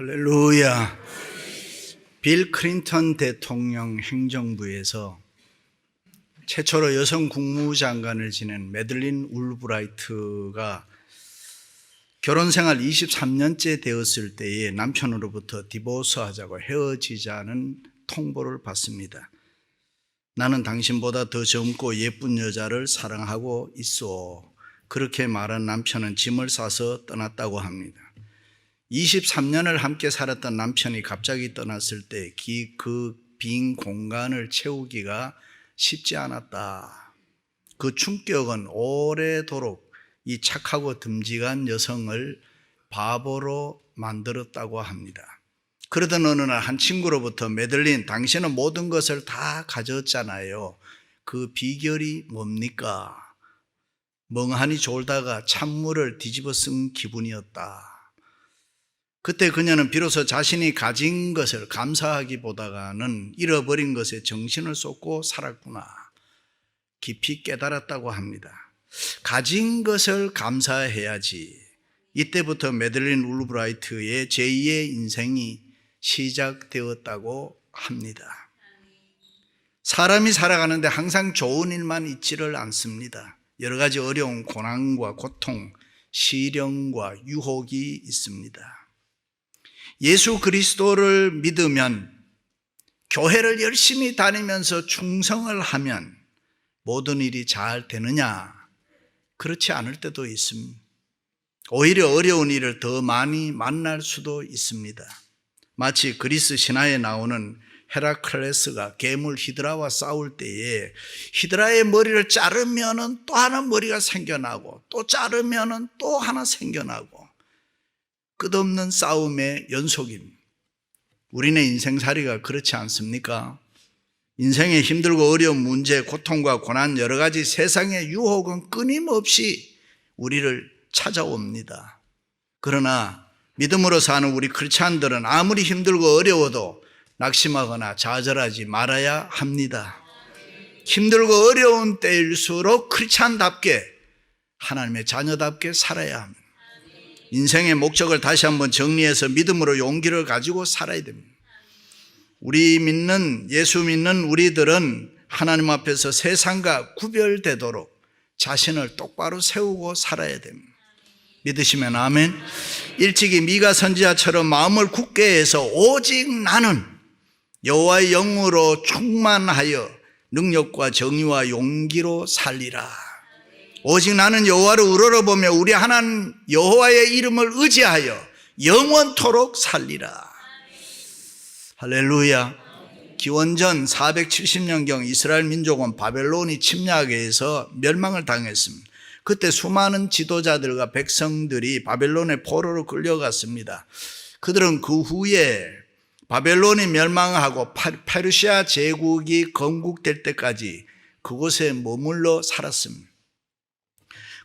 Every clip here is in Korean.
할렐루야. 빌 클린턴 대통령 행정부에서 최초로 여성 국무장관을 지낸 매들린 울브라이트가 결혼생활 23년째 되었을 때에 남편으로부터 디보스하자고 헤어지자는 통보를 받습니다. 나는 당신보다 더 젊고 예쁜 여자를 사랑하고 있어. 그렇게 말한 남편은 짐을 싸서 떠났다고 합니다. 23년을 함께 살았던 남편이 갑자기 떠났을 때 그 빈 공간을 채우기가 쉽지 않았다. 그 충격은 오래도록 이 착하고 듬직한 여성을 바보로 만들었다고 합니다. 그러던 어느 날 한 친구로부터 매들린, 당신은 모든 것을 다 가졌잖아요. 그 비결이 뭡니까? 멍하니 졸다가 찬물을 뒤집어 쓴 기분이었다. 그때 그녀는 비로소 자신이 가진 것을 감사하기보다는 잃어버린 것에 정신을 쏟고 살았구나 깊이 깨달았다고 합니다. 가진 것을 감사해야지. 이때부터 매들린 울브라이트의 제2의 인생이 시작되었다고 합니다. 사람이 살아가는데 항상 좋은 일만 있지를 않습니다. 여러 가지 어려운 고난과 고통, 시련과 유혹이 있습니다. 예수 그리스도를 믿으면, 교회를 열심히 다니면서 충성을 하면 모든 일이 잘 되느냐? 그렇지 않을 때도 있습니다. 오히려 어려운 일을 더 많이 만날 수도 있습니다. 마치 그리스 신화에 나오는 헤라클레스가 괴물 히드라와 싸울 때에 히드라의 머리를 자르면은 또 하나 머리가 생겨나고 또 자르면은 또 하나 생겨나고 끝없는 싸움의 연속입니다. 우리네 인생살이가 그렇지 않습니까? 인생의 힘들고 어려운 문제, 고통과 고난, 여러 가지 세상의 유혹은 끊임없이 우리를 찾아옵니다. 그러나 믿음으로 사는 우리 크리스찬들은 아무리 힘들고 어려워도 낙심하거나 좌절하지 말아야 합니다. 힘들고 어려운 때일수록 크리스찬답게, 하나님의 자녀답게 살아야 합니다. 인생의 목적을 다시 한번 정리해서 믿음으로 용기를 가지고 살아야 됩니다. 예수 믿는 우리들은 하나님 앞에서 세상과 구별되도록 자신을 똑바로 세우고 살아야 됩니다. 믿으시면 아멘. 일찍이 미가 선지자처럼 마음을 굳게 해서 오직 나는 여호와의 영으로 충만하여 능력과 정의와 용기로 살리라. 오직 나는 여호와를 우러러보며 우리 하나님 여호와의 이름을 의지하여 영원토록 살리라. 할렐루야. 기원전 470년경 이스라엘 민족은 바벨론이 침략에 의해서 멸망을 당했습니다. 그때 수많은 지도자들과 백성들이 바벨론의 포로로 끌려갔습니다. 그들은 그 후에 바벨론이 멸망하고 페르시아 제국이 건국될 때까지 그곳에 머물러 살았습니다.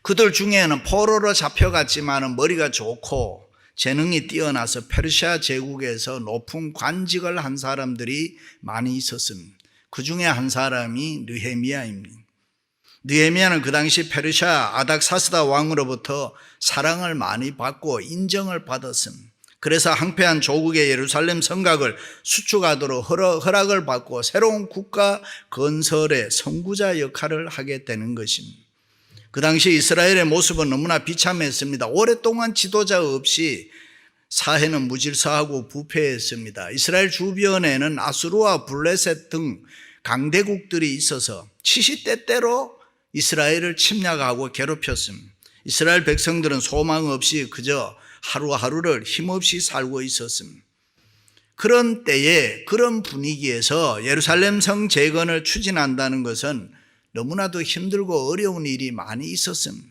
그들 중에는 포로로 잡혀갔지만 머리가 좋고 재능이 뛰어나서 페르시아 제국에서 높은 관직을 한 사람들이 많이 있었습니다. 그 중에 한 사람이 느헤미야입니다. 느헤미야는 그 당시 페르시아 아닥사스다 왕으로부터 사랑을 많이 받고 인정을 받았습니다. 그래서 황폐한 조국의 예루살렘 성곽을 수축하도록 허락을 받고 새로운 국가 건설의 선구자 역할을 하게 되는 것입니다. 그 당시 이스라엘의 모습은 너무나 비참했습니다. 오랫동안 지도자 없이 사회는 무질서하고 부패했습니다. 이스라엘 주변에는 아수르와 블레셋 등 강대국들이 있어서 시시때때로 이스라엘을 침략하고 괴롭혔습니다. 이스라엘 백성들은 소망 없이 그저 하루하루를 힘없이 살고 있었습니다. 그런 때에, 그런 분위기에서 예루살렘 성 재건을 추진한다는 것은 너무나도 힘들고 어려운 일이 많이 있었습니다.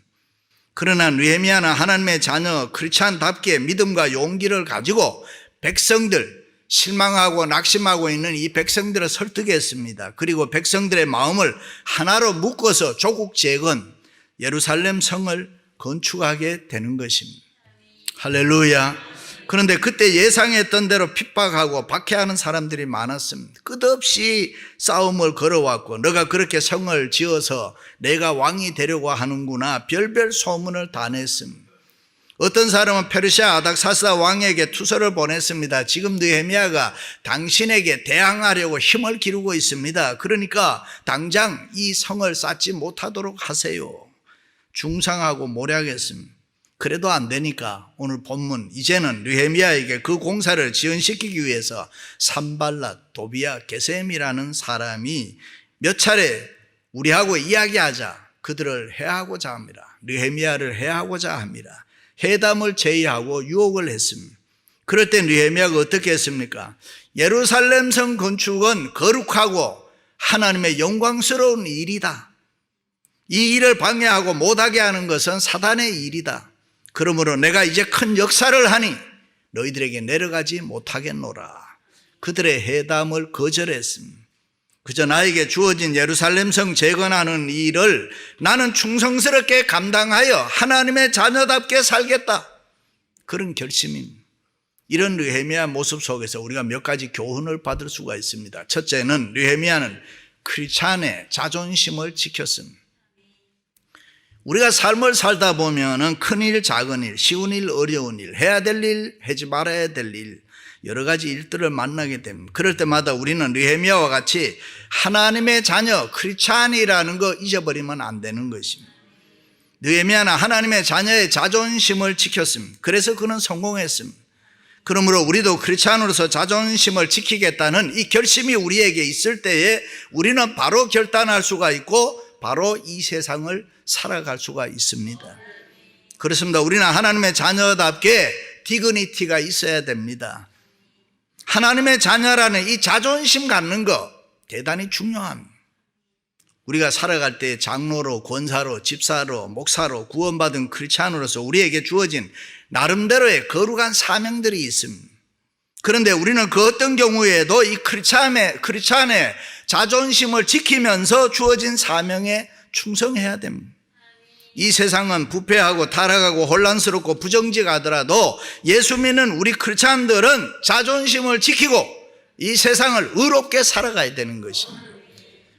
그러나 느헤미야는 하나님의 자녀 크리스찬답게 믿음과 용기를 가지고 백성들, 실망하고 낙심하고 있는 이 백성들을 설득했습니다. 그리고 백성들의 마음을 하나로 묶어서 조국 재건, 예루살렘 성을 건축하게 되는 것입니다. 할렐루야. 그런데 그때 예상했던 대로 핍박하고 박해하는 사람들이 많았습니다. 끝없이 싸움을 걸어왔고, 너가 그렇게 성을 지어서 내가 왕이 되려고 하는구나, 별별 소문을 다 냈습니다. 어떤 사람은 페르시아 아닥사스다 왕에게 투서를 보냈습니다. 지금 느헤미야가 당신에게 대항하려고 힘을 기르고 있습니다. 그러니까 당장 이 성을 쌓지 못하도록 하세요. 중상하고 모략했습니다. 그래도 안 되니까 오늘 본문 이제는 느헤미야에게 그 공사를 지연시키기 위해서 산발랏, 도비야, 게셈이라는 사람이 몇 차례 우리하고 이야기하자 그들을 해하고자 합니다. 느헤미야를 해하고자 합니다. 회담을 제의하고 유혹을 했습니다. 그럴 때 느헤미야가 어떻게 했습니까? 예루살렘 성 건축은 거룩하고 하나님의 영광스러운 일이다. 이 일을 방해하고 못하게 하는 것은 사단의 일이다. 그러므로 내가 이제 큰 역사를 하니 너희들에게 내려가지 못하겠노라. 그들의 회담을 거절했습니다. 그저 나에게 주어진 예루살렘 성 재건하는 일을 나는 충성스럽게 감당하여 하나님의 자녀답게 살겠다. 그런 결심입니다. 이런 느헤미야 모습 속에서 우리가 몇 가지 교훈을 받을 수가 있습니다. 첫째는 느헤미야는 크리스찬의 자존심을 지켰습니다. 우리가 삶을 살다 보면은 큰일, 작은 일, 쉬운 일, 어려운 일, 해야 될 일, 하지 말아야 될 일, 여러 가지 일들을 만나게 됩니다. 그럴 때마다 우리는 느헤미야와 같이 하나님의 자녀, 크리스찬이라는 거 잊어버리면 안 되는 것입니다. 느헤미야는 하나님의 자녀의 자존심을 지켰습니다. 그래서 그는 성공했습니다. 그러므로 우리도 크리스찬으로서 자존심을 지키겠다는 이 결심이 우리에게 있을 때에 우리는 바로 결단할 수가 있고 바로 이 세상을 살아갈 수가 있습니다. 그렇습니다. 우리는 하나님의 자녀답게 디그니티가 있어야 됩니다. 하나님의 자녀라는 이 자존심 갖는 거 대단히 중요합니다. 우리가 살아갈 때 장로로, 권사로, 집사로, 목사로 구원받은 크리스찬으로서 우리에게 주어진 나름대로의 거룩한 사명들이 있습니다. 그런데 우리는 그 어떤 경우에도 이 크리스찬의 자존심을 지키면서 주어진 사명에 충성해야 됩니다. 이 세상은 부패하고 타락하고 혼란스럽고 부정직하더라도 예수 믿는 우리 크리스찬들은 자존심을 지키고 이 세상을 의롭게 살아가야 되는 것입니다.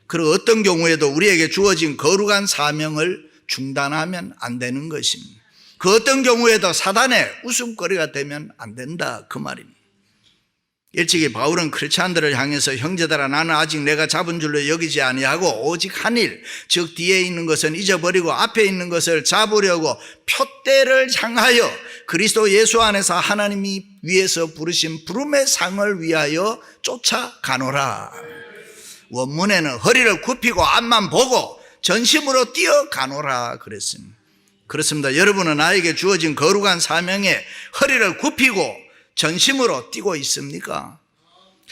그리고 어떤 경우에도 우리에게 주어진 거룩한 사명을 중단하면 안 되는 것입니다. 그 어떤 경우에도 사단의 웃음거리가 되면 안 된다, 그 말입니다. 일찍이 바울은 크리스찬들을 향해서 형제들아 나는 아직 내가 잡은 줄로 여기지 아니하고 오직 한 일, 즉 뒤에 있는 것은 잊어버리고 앞에 있는 것을 잡으려고 표대를 향하여 그리스도 예수 안에서 하나님이 위에서 부르신 부름의 상을 위하여 쫓아가노라. 원문에는 허리를 굽히고 앞만 보고 전심으로 뛰어가노라 그랬습니다. 그렇습니다. 여러분은 나에게 주어진 거룩한 사명에 허리를 굽히고 전심으로 뛰고 있습니까?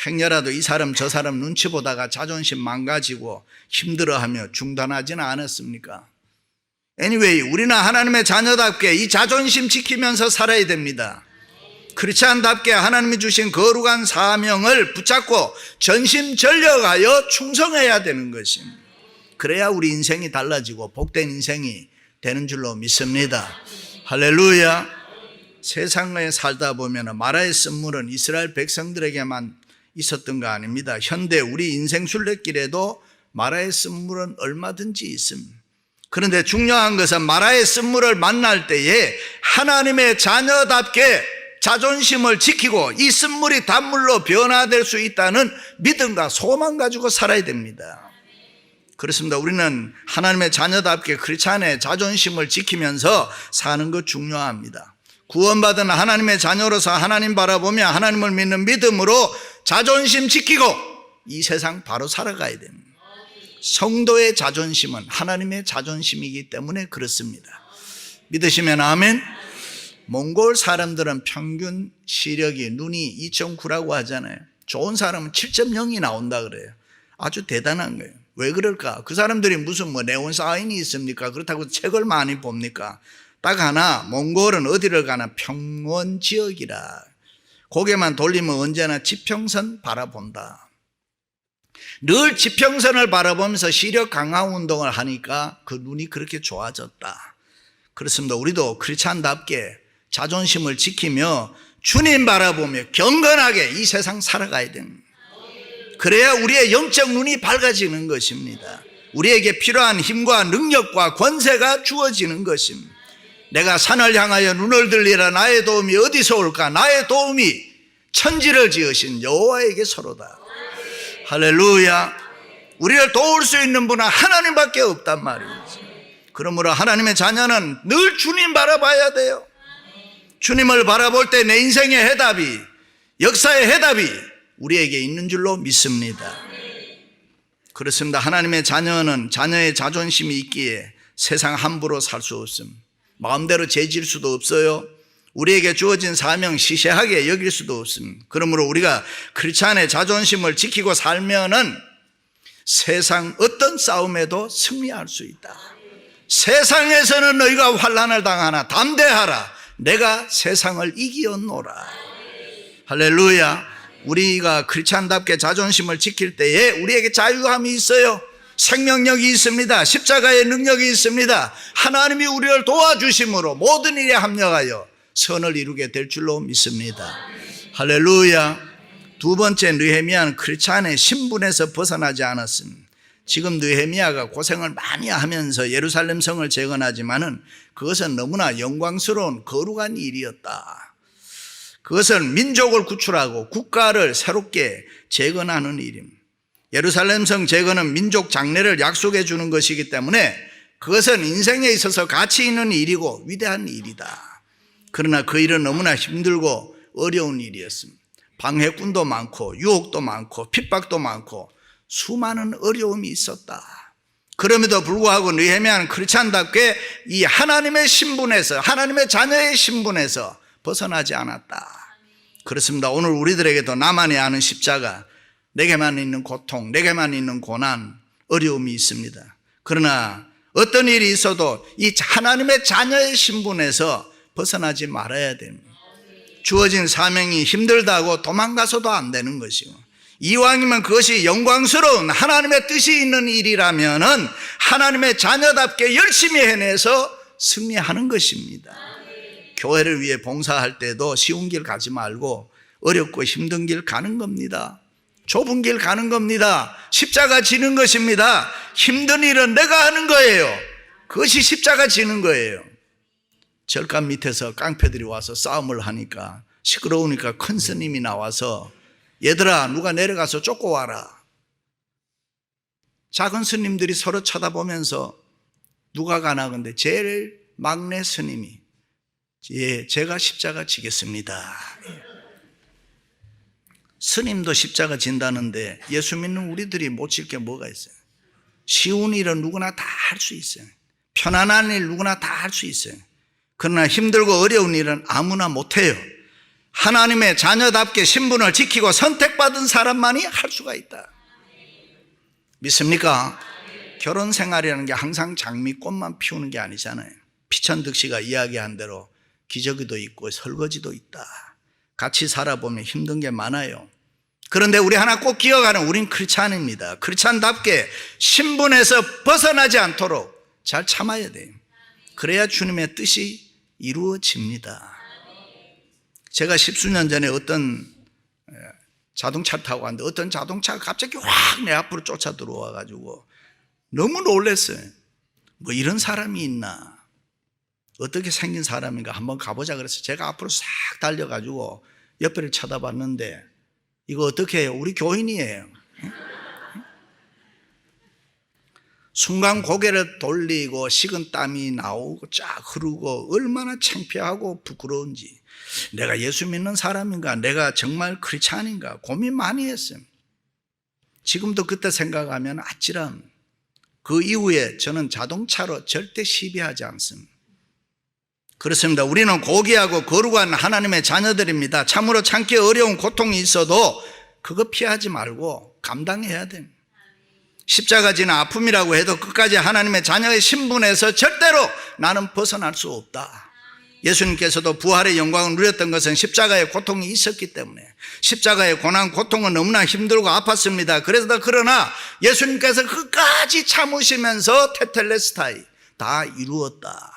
행여라도 이 사람 저 사람 눈치 보다가 자존심 망가지고 힘들어하며 중단하지는 않았습니까? Anyway, 우리는 하나님의 자녀답게 이 자존심 지키면서 살아야 됩니다. 크리스찬답게 하나님이 주신 거룩한 사명을 붙잡고 전심전력하여 충성해야 되는 것입니다. 그래야 우리 인생이 달라지고 복된 인생이 되는 줄로 믿습니다. 할렐루야. 세상에 살다 보면 마라의 쓴물은 이스라엘 백성들에게만 있었던 거 아닙니다. 현대 우리 인생 순례길에도 마라의 쓴물은 얼마든지 있습니다. 그런데 중요한 것은 마라의 쓴물을 만날 때에 하나님의 자녀답게 자존심을 지키고 이 쓴물이 단물로 변화될 수 있다는 믿음과 소망 가지고 살아야 됩니다. 그렇습니다. 우리는 하나님의 자녀답게 크리스찬의 자존심을 지키면서 사는 것 중요합니다. 구원받은 하나님의 자녀로서 하나님 바라보며 하나님을 믿는 믿음으로 자존심 지키고 이 세상 바로 살아가야 됩니다. 성도의 자존심은 하나님의 자존심이기 때문에 그렇습니다. 믿으시면 아멘. 몽골 사람들은 평균 시력이 눈이 2.9라고 하잖아요. 좋은 사람은 7.0이 나온다 그래요. 아주 대단한 거예요. 왜 그럴까? 그 사람들이 무슨 네온 사인이 있습니까? 그렇다고 책을 많이 봅니까? 딱 하나, 몽골은 어디를 가나 평원 지역이라 고개만 돌리면 언제나 지평선 바라본다. 늘 지평선을 바라보면서 시력 강화 운동을 하니까 그 눈이 그렇게 좋아졌다. 그렇습니다. 우리도 크리스찬답게 자존심을 지키며 주님 바라보며 경건하게 이 세상 살아가야 됩니다. 그래야 우리의 영적 눈이 밝아지는 것입니다. 우리에게 필요한 힘과 능력과 권세가 주어지는 것입니다. 내가 산을 향하여 눈을 들리라. 나의 도움이 어디서 올까? 나의 도움이 천지를 지으신 여호와에게서로다. 할렐루야. 우리를 도울 수 있는 분은 하나님밖에 없단 말이죠. 그러므로 하나님의 자녀는 늘 주님 바라봐야 돼요. 주님을 바라볼 때 내 인생의 해답이, 역사의 해답이 우리에게 있는 줄로 믿습니다. 그렇습니다. 하나님의 자녀는 자녀의 자존심이 있기에 세상 함부로 살 수 없습니다. 마음대로 재질 수도 없어요. 우리에게 주어진 사명 시시하게 여길 수도 없습니다. 그러므로 우리가 크리스찬의 자존심을 지키고 살면은 세상 어떤 싸움에도 승리할 수 있다. 세상에서는 너희가 환난을 당하나 담대하라. 내가 세상을 이기었노라. 할렐루야. 우리가 크리스찬답게 자존심을 지킬 때에 우리에게 자유함이 있어요. 생명력이 있습니다. 십자가의 능력이 있습니다. 하나님이 우리를 도와주심으로 모든 일에 합력하여 선을 이루게 될 줄로 믿습니다. 할렐루야. 두 번째, 느헤미야는 크리스찬의 신분에서 벗어나지 않았습니다. 지금 느헤미야가 고생을 많이 하면서 예루살렘 성을 재건하지만은 그것은 너무나 영광스러운 거룩한 일이었다. 그것은 민족을 구출하고 국가를 새롭게 재건하는 일입니다. 예루살렘 성 재건은 민족 장래를 약속해 주는 것이기 때문에 그것은 인생에 있어서 가치 있는 일이고 위대한 일이다. 그러나 그 일은 너무나 힘들고 어려운 일이었습니다. 방해꾼도 많고 유혹도 많고 핍박도 많고 수많은 어려움이 있었다. 그럼에도 불구하고 느헤미야는 크리스찬답게 이 하나님의 신분에서, 하나님의 자녀의 신분에서 벗어나지 않았다. 그렇습니다. 오늘 우리들에게도 나만이 아는 십자가, 내게만 있는 고통, 내게만 있는 고난, 어려움이 있습니다. 그러나 어떤 일이 있어도 이 하나님의 자녀의 신분에서 벗어나지 말아야 됩니다. 주어진 사명이 힘들다고 도망가서도 안 되는 것이고, 이왕이면 그것이 영광스러운 하나님의 뜻이 있는 일이라면은 하나님의 자녀답게 열심히 해내서 승리하는 것입니다. 교회를 위해 봉사할 때도 쉬운 길 가지 말고 어렵고 힘든 길 가는 겁니다. 좁은 길 가는 겁니다. 십자가 지는 것입니다. 힘든 일은 내가 하는 거예요. 그것이 십자가 지는 거예요. 절간 밑에서 깡패들이 와서 싸움을 하니까 시끄러우니까 큰 스님이 나와서 얘들아 누가 내려가서 쫓고 와라. 작은 스님들이 서로 쳐다보면서 누가 가나 근데 제일 막내 스님이 예, 제가 십자가 지겠습니다. 스님도 십자가 진다는데 예수 믿는 우리들이 못 질 게 뭐가 있어요? 쉬운 일은 누구나 다 할 수 있어요. 편안한 일 누구나 다 할 수 있어요. 그러나 힘들고 어려운 일은 아무나 못해요. 하나님의 자녀답게 신분을 지키고 선택받은 사람만이 할 수가 있다. 믿습니까? 결혼 생활이라는 게 항상 장미꽃만 피우는 게 아니잖아요. 피천득씨가 이야기한 대로 기저귀도 있고 설거지도 있다. 같이 살아보면 힘든 게 많아요. 그런데 우리 하나 꼭 기억하는, 우린 크리스찬입니다. 크리스찬답게 신분에서 벗어나지 않도록 잘 참아야 돼요. 그래야 주님의 뜻이 이루어집니다. 제가 10수년 전에 어떤 자동차를 타고 갔는데 어떤 자동차가 갑자기 확 내 앞으로 쫓아 들어와 가지고 너무 놀랐어요. 뭐 이런 사람이 있나, 어떻게 생긴 사람인가 한번 가보자 그래서 제가 앞으로 싹 달려가지고 옆에를 쳐다봤는데 이거 어떻게 해요? 우리 교인이에요. 순간 고개를 돌리고 식은 땀이 나오고 쫙 흐르고 얼마나 창피하고 부끄러운지, 내가 예수 믿는 사람인가, 내가 정말 크리스찬인가 고민 많이 했어요. 지금도 그때 생각하면 아찔함. 그 이후에 저는 자동차로 절대 시비하지 않습니다. 그렇습니다. 우리는 고귀하고 거룩한 하나님의 자녀들입니다. 참으로 참기 어려운 고통이 있어도 그거 피하지 말고 감당해야 됩니다. 십자가 지는 아픔이라고 해도 끝까지 하나님의 자녀의 신분에서 절대로 나는 벗어날 수 없다. 예수님께서도 부활의 영광을 누렸던 것은 십자가의 고통이 있었기 때문에, 십자가의 고난 고통은 너무나 힘들고 아팠습니다. 그러나 예수님께서 끝까지 참으시면서 테텔레스타이 다 이루었다.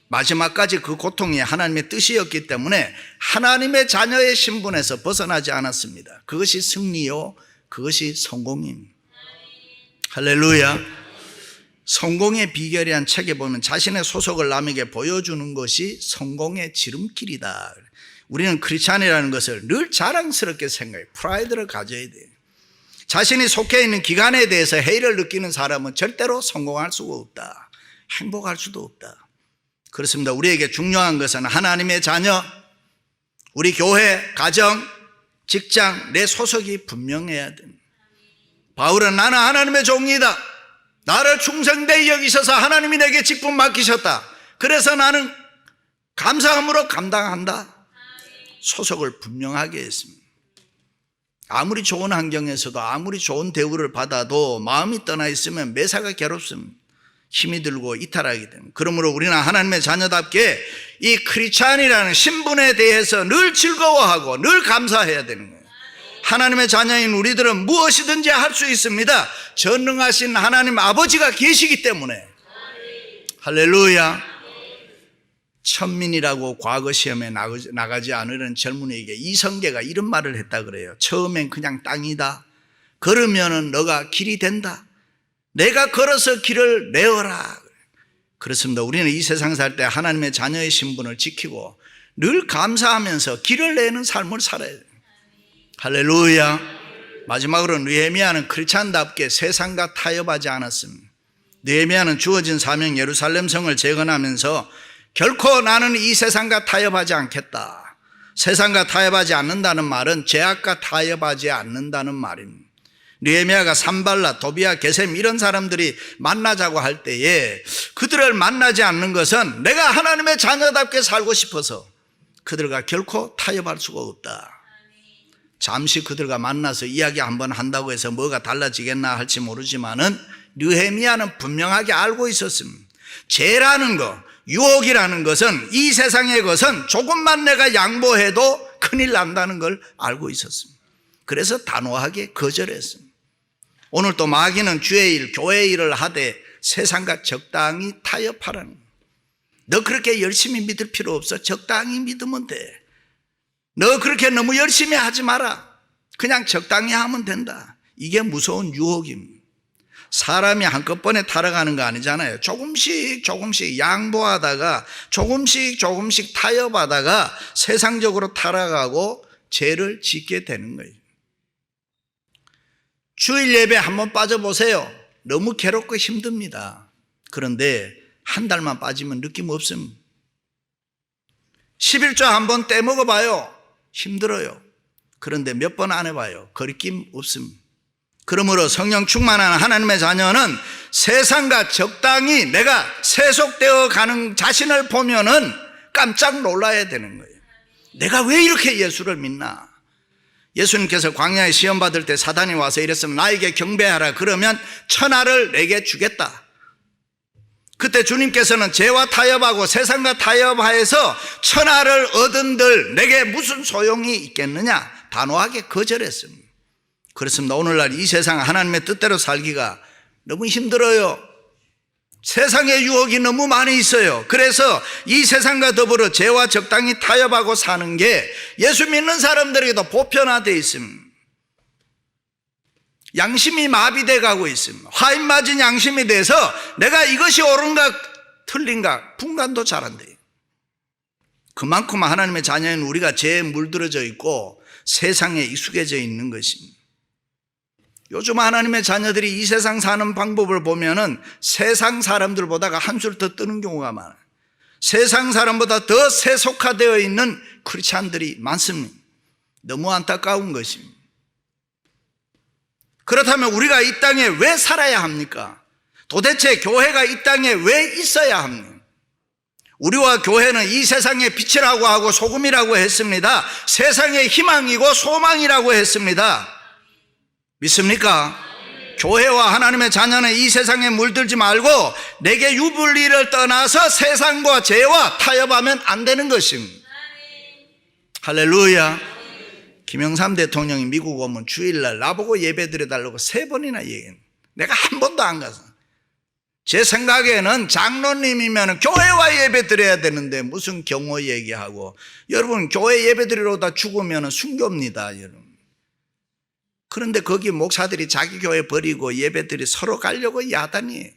마지막까지 그 고통이 하나님의 뜻이었기 때문에 하나님의 자녀의 신분에서 벗어나지 않았습니다. 그것이 승리요, 그것이 성공입니다. 할렐루야. 성공의 비결이란 책에 보면 자신의 소속을 남에게 보여주는 것이 성공의 지름길이다. 우리는 크리스찬이라는 것을 늘 자랑스럽게 생각해. 프라이드를 가져야 돼요. 자신이 속해 있는 기관에 대해서 해이를 느끼는 사람은 절대로 성공할 수가 없다. 행복할 수도 없다. 그렇습니다. 우리에게 중요한 것은 하나님의 자녀, 우리 교회, 가정, 직장, 내 소속이 분명해야 됩니다. 바울은 나는 하나님의 종이다. 나를 충성되이 여기셔서 하나님이 내게 직분 맡기셨다. 그래서 나는 감사함으로 감당한다. 소속을 분명하게 했습니다. 아무리 좋은 환경에서도 아무리 좋은 대우를 받아도 마음이 떠나 있으면 매사가 괴롭습니다. 힘이 들고 이탈하게 됩니다. 그러므로 우리는 하나님의 자녀답게 이 크리스찬이라는 신분에 대해서 늘 즐거워하고 늘 감사해야 되는 거예요. 하나님의 자녀인 우리들은 무엇이든지 할 수 있습니다. 전능하신 하나님 아버지가 계시기 때문에. 할렐루야. 천민이라고 과거 시험에 나가지 않으려는 젊은이에게 이성계가 이런 말을 했다 그래요. 처음엔 그냥 땅이다. 걸으면은 너가 길이 된다. 내가 걸어서 길을 내어라. 그렇습니다. 우리는 이 세상 살 때 하나님의 자녀의 신분을 지키고 늘 감사하면서 길을 내는 삶을 살아야 돼요. 할렐루야. 마지막으로 느헤미야는 크리스찬답게 세상과 타협하지 않았습니다. 느헤미야는 주어진 사명 예루살렘 성을 재건하면서 결코 나는 이 세상과 타협하지 않겠다. 세상과 타협하지 않는다는 말은 죄악과 타협하지 않는다는 말입니다. 느헤미야가 산발라, 도비야, 게셈 이런 사람들이 만나자고 할 때에 그들을 만나지 않는 것은 내가 하나님의 자녀답게 살고 싶어서 그들과 결코 타협할 수가 없다. 잠시 그들과 만나서 이야기 한번 한다고 해서 뭐가 달라지겠나 할지 모르지만은 느헤미야는 분명하게 알고 있었습니다. 죄라는 것, 유혹이라는 것은 이 세상의 것은 조금만 내가 양보해도 큰일 난다는 걸 알고 있었습니다. 그래서 단호하게 거절했습니다. 오늘 또 마귀는 주의 일, 교회 일을 하되 세상과 적당히 타협하라는 거예요. 너 그렇게 열심히 믿을 필요 없어. 적당히 믿으면 돼. 너 그렇게 너무 열심히 하지 마라. 그냥 적당히 하면 된다. 이게 무서운 유혹입니다. 사람이 한꺼번에 타락하는 거 아니잖아요. 조금씩 양보하다가 조금씩 타협하다가 세상적으로 타락하고 죄를 짓게 되는 거예요. 주일 예배 한번 빠져보세요. 너무 괴롭고 힘듭니다. 그런데 한 달만 빠지면 느낌 없습니다. 11조 한번 떼먹어봐요. 힘들어요. 그런데 몇 번 안 해봐요. 거리낌 없습니다. 그러므로 성령 충만한 하나님의 자녀는 세상과 적당히 내가 세속되어 가는 자신을 보면은 깜짝 놀라야 되는 거예요. 내가 왜 이렇게 예수를 믿나? 예수님께서 광야에 시험 받을 때 사단이 와서 이랬으면 나에게 경배하라. 그러면 천하를 내게 주겠다. 그때 주님께서는 죄와 타협하고 세상과 타협하여서 천하를 얻은들 내게 무슨 소용이 있겠느냐? 단호하게 거절했습니다. 그렇습니다. 오늘날 이 세상 하나님의 뜻대로 살기가 너무 힘들어요. 세상의 유혹이 너무 많이 있어요. 그래서 이 세상과 더불어 죄와 적당히 타협하고 사는 게 예수 믿는 사람들에게도 보편화되어 있습니다. 양심이 마비돼 가고 있습니다. 화인 맞은 양심이 돼서 내가 이것이 옳은가 틀린가 분간도 잘 안 돼요. 그만큼 하나님의 자녀인 우리가 죄에 물들어져 있고 세상에 익숙해져 있는 것입니다. 요즘 하나님의 자녀들이 이 세상 사는 방법을 보면은 세상 사람들보다가 한술 더 뜨는 경우가 많아요. 세상 사람보다 더 세속화되어 있는 크리스찬들이 많습니다. 너무 안타까운 것입니다. 그렇다면 우리가 이 땅에 왜 살아야 합니까? 도대체 교회가 이 땅에 왜 있어야 합니까? 우리와 교회는 이 세상의 빛이라고 하고 소금이라고 했습니다. 세상의 희망이고 소망이라고 했습니다. 믿습니까? 교회와 하나님의 자녀는 이 세상에 물들지 말고 내게 유불리를 떠나서 세상과 죄와 타협하면 안 되는 것입니다. 할렐루야. 김영삼 대통령이 미국 오면 주일날 나보고 예배 드려달라고 3번이나 얘기했는데 내가 한 번도 안 가서, 제 생각에는 장로님이면 교회와 예배 드려야 되는데 무슨 경호 얘기하고, 여러분 교회 예배 드리러 오다 죽으면 순교입니다 여러분. 그런데 거기 목사들이 자기 교회 버리고 예배들이 서로 가려고 야단이에요.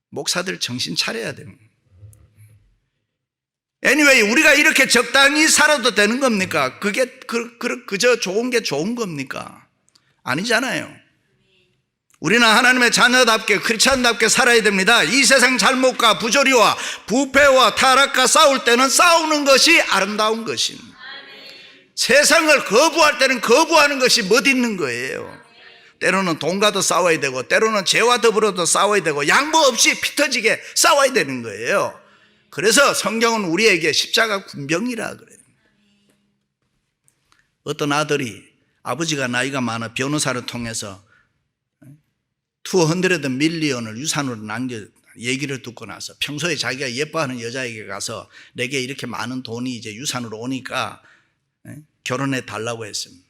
목사들 정신 차려야 됩니다. anyway, 우리가 이렇게 적당히 살아도 되는 겁니까? 그게 그저 좋은 게 좋은 겁니까? 아니잖아요. 우리는 하나님의 자녀답게 크리스찬답게 살아야 됩니다. 이 세상 잘못과 부조리와 부패와 타락과 싸울 때는 싸우는 것이 아름다운 것입니다. 세상을 거부할 때는 거부하는 것이 멋있는 거예요. 때로는 돈과도 싸워야 되고 때로는 죄와 더불어도 싸워야 되고 양보 없이 피 터지게 싸워야 되는 거예요. 그래서 성경은 우리에게 십자가 군병이라 그래요. 어떤 아들이 아버지가 나이가 많아 변호사를 통해서 200 밀리언을 유산으로 남겨 얘기를 듣고 나서 평소에 자기가 예뻐하는 여자에게 가서 내게 이렇게 많은 돈이 이제 유산으로 오니까 결혼해 달라고 했습니다.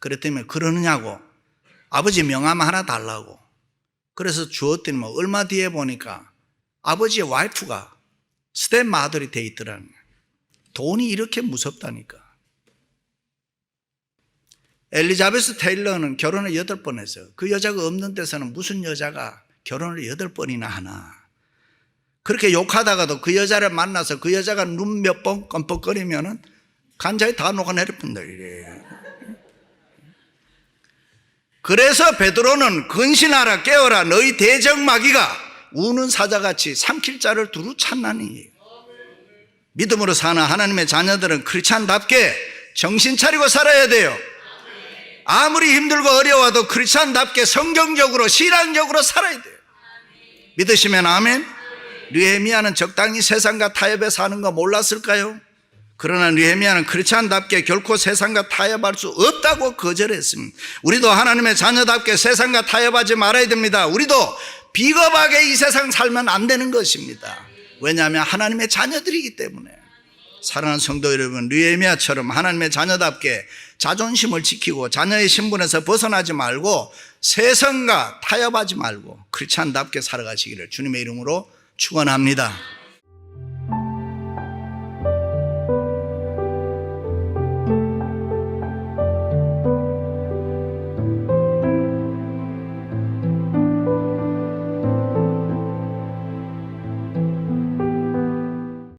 그랬더니 그러느냐고 아버지 명함 하나 달라고. 그래서 주었더니 뭐 얼마 뒤에 보니까 아버지의 와이프가 스텝마들이 돼 있더라는 거예요. 돈이 이렇게 무섭다니까. 엘리자베스 테일러는 결혼을 8번 했어요. 그 여자가 없는 데서는 무슨 여자가 결혼을 8번이나 하나. 그렇게 욕하다가도 그 여자를 만나서 그 여자가 눈 몇 번 껌뻑거리면은 간자에 다 녹아내려뿐다 이래요. 그래서 베드로는 근신하라 깨어라 너희 대적마귀가 우는 사자같이 삼킬 자를 두루 찾나니. 믿음으로 사는 하나님의 자녀들은 크리스찬답게 정신 차리고 살아야 돼요. 아무리 힘들고 어려워도 크리스찬답게 성경적으로 신앙적으로 살아야 돼요. 믿으시면 아멘. 느헤미야는 적당히 세상과 타협에 사는 거 몰랐을까요? 그러나 느헤미야는 크리스찬답게 결코 세상과 타협할 수 없다고 거절했습니다. 우리도 하나님의 자녀답게 세상과 타협하지 말아야 됩니다. 우리도 비겁하게 이 세상 살면 안 되는 것입니다. 왜냐하면 하나님의 자녀들이기 때문에. 사랑하는 성도 여러분, 느헤미야처럼 하나님의 자녀답게 자존심을 지키고 자녀의 신분에서 벗어나지 말고 세상과 타협하지 말고 크리스찬답게 살아가시기를 주님의 이름으로 축원합니다.